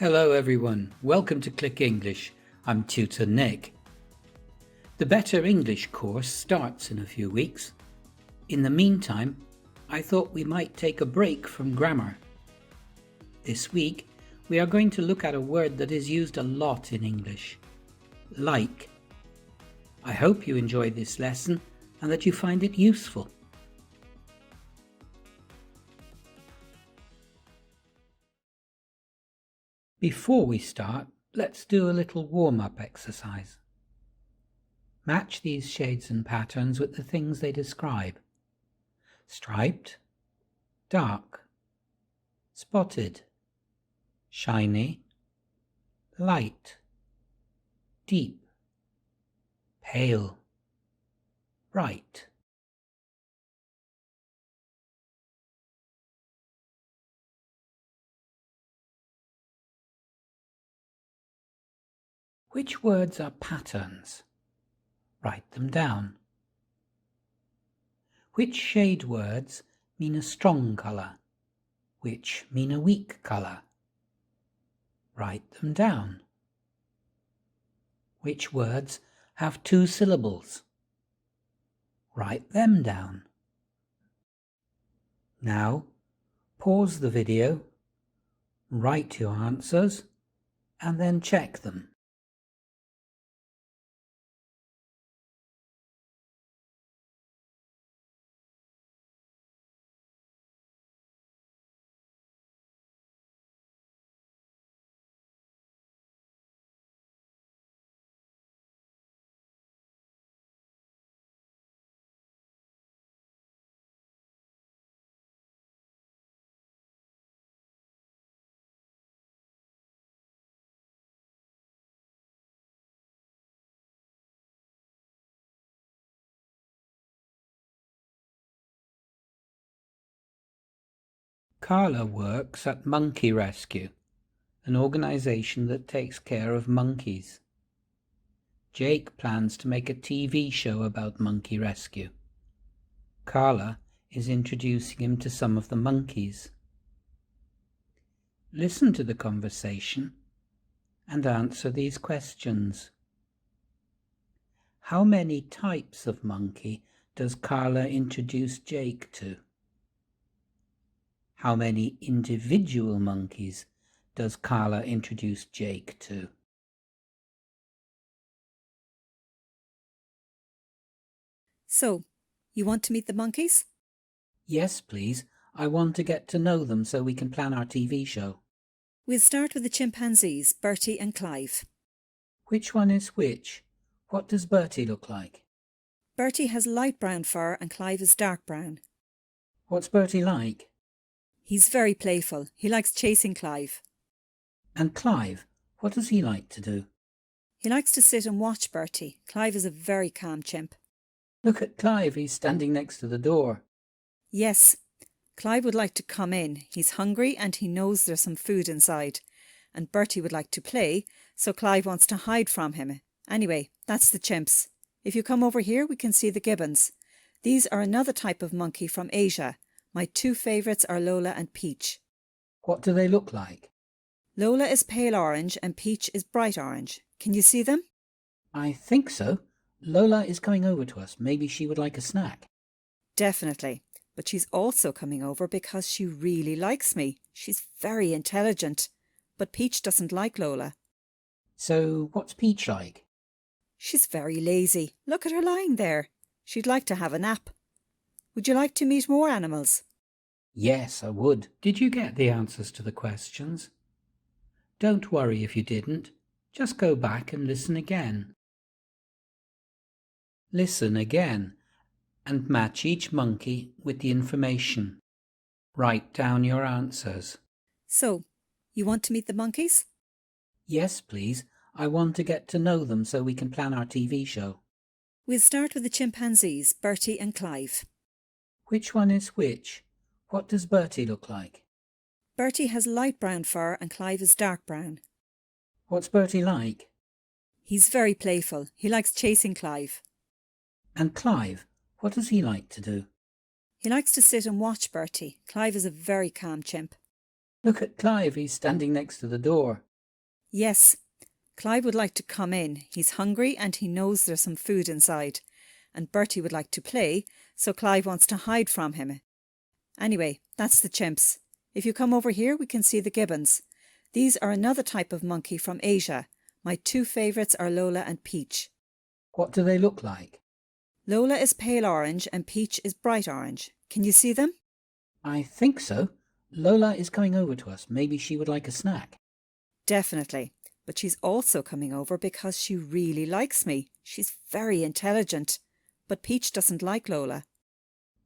Hello everyone, welcome to Click English. I'm Tutor Nick. The Better English course starts in a few weeks. In the meantime, I thought we might take a break from grammar. This week, we are going to look at a word that is used a lot in English, like. I hope you enjoyed this lesson and that you find it useful. Before we start, let's do a little warm-up exercise. Match these shades and patterns with the things they describe. Striped, dark, spotted, shiny, light, deep, pale, bright. Which words are patterns? Write them down. Which shade words mean a strong colour? Which mean a weak colour? Write them down. Which words have two syllables? Write them down. Now, pause the video, write your answers, and then check them. Carla works at Monkey Rescue, an organisation that takes care of monkeys. Jake plans to make a TV show about Monkey Rescue. Carla is introducing him to some of the monkeys. Listen to the conversation and answer these questions. How many types of monkey does Carla introduce Jake to? How many individual monkeys does Carla introduce Jake to? So, you want to meet the monkeys? Yes, please. I want to get to know them so we can plan our TV show. We'll start with the chimpanzees, Bertie and Clive. Which one is which? What does Bertie look like? Bertie has light brown fur and Clive is dark brown. What's Bertie like? He's very playful. He likes chasing Clive. And Clive, what does he like to do? He likes to sit and watch Bertie. Clive is a very calm chimp. Look at Clive, he's standing next to the door. Yes, Clive would like to come in. He's hungry and he knows there's some food inside. And Bertie would like to play, so Clive wants to hide from him. Anyway, that's the chimps. If you come over here, we can see the gibbons. These are another type of monkey from Asia. My two favourites are Lola and Peach. What do they look like? Lola is pale orange and Peach is bright orange. Can you see them? I think so. Lola is coming over to us. Maybe she would like a snack. Definitely. But she's also coming over because she really likes me. She's very intelligent. But Peach doesn't like Lola. So what's Peach like? She's very lazy. Look at her lying there. She'd like to have a nap. Would you like to meet more animals? Yes, I would. Did you get the answers to the questions? Don't worry if you didn't. Just go back and listen again. Listen again and match each monkey with the information. Write down your answers. So, you want to meet the monkeys? Yes, please. I want to get to know them so we can plan our TV show. We'll start with the chimpanzees, Bertie and Clive. Which one is which? What does Bertie look like? Bertie has light brown fur and Clive is dark brown. What's Bertie like? He's very playful. He likes chasing Clive. And Clive, what does he like to do? He likes to sit and watch Bertie. Clive is a very calm chimp. Look at Clive, he's standing next to the door. Yes, Clive would like to come in. He's hungry and he knows there's some food inside. And Bertie would like to play, so Clive wants to hide from him. Anyway, that's the chimps. If you come over here, we can see the gibbons. These are another type of monkey from Asia. My two favourites are Lola and Peach. What do they look like? Lola is pale orange and Peach is bright orange. Can you see them? I think so. Lola is coming over to us. Maybe she would like a snack. Definitely. But she's also coming over because she really likes me. She's very intelligent. But Peach doesn't like Lola.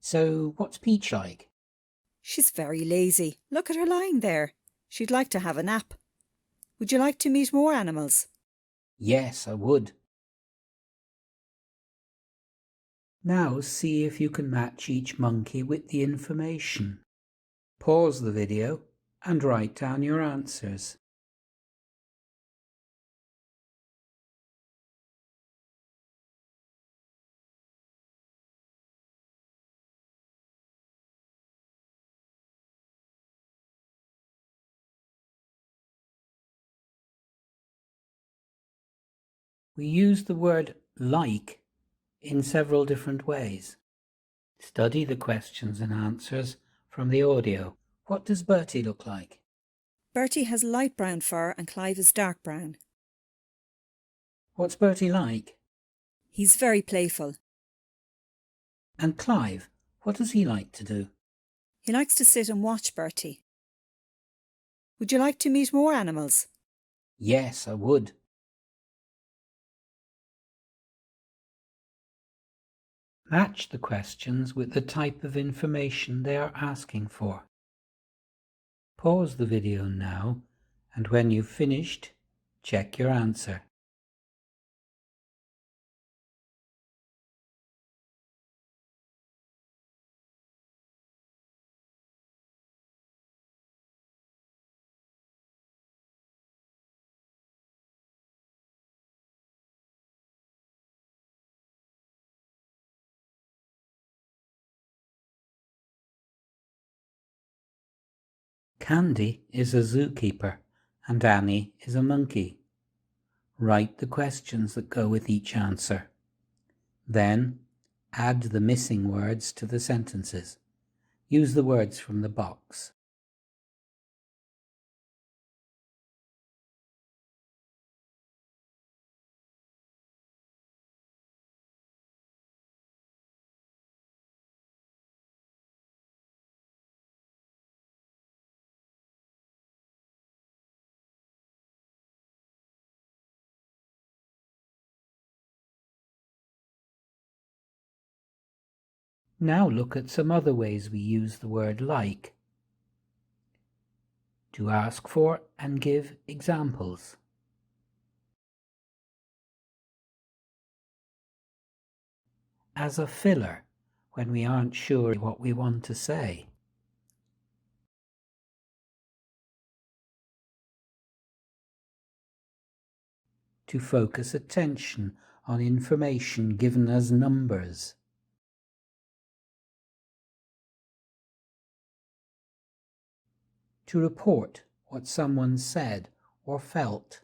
So what's Peach like? She's very lazy. Look at her lying there. She'd like to have a nap. Would you like to meet more animals? Yes, I would. Now see if you can match each monkey with the information. Pause the video and write down your answers. We use the word like in several different ways. Study the questions and answers from the audio. What does Bertie look like? Bertie has light brown fur and Clive is dark brown. What's Bertie like? He's very playful. And Clive, what does he like to do? He likes to sit and watch Bertie. Would you like to meet more animals? Yes, I would. Match the questions with the type of information they are asking for. Pause the video now, and when you've finished, check your answer. Candy is a zookeeper and Annie is a monkey. Write the questions that go with each answer. Then, add the missing words to the sentences. Use the words from the box. Now look at some other ways we use the word like. To ask for and give examples. As a filler when we aren't sure what we want to say. To focus attention on information given as numbers. To report what someone said or felt.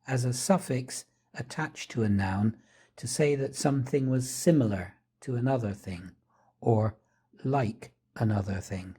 As a suffix attached to a noun to say that something was similar to another thing or like another thing.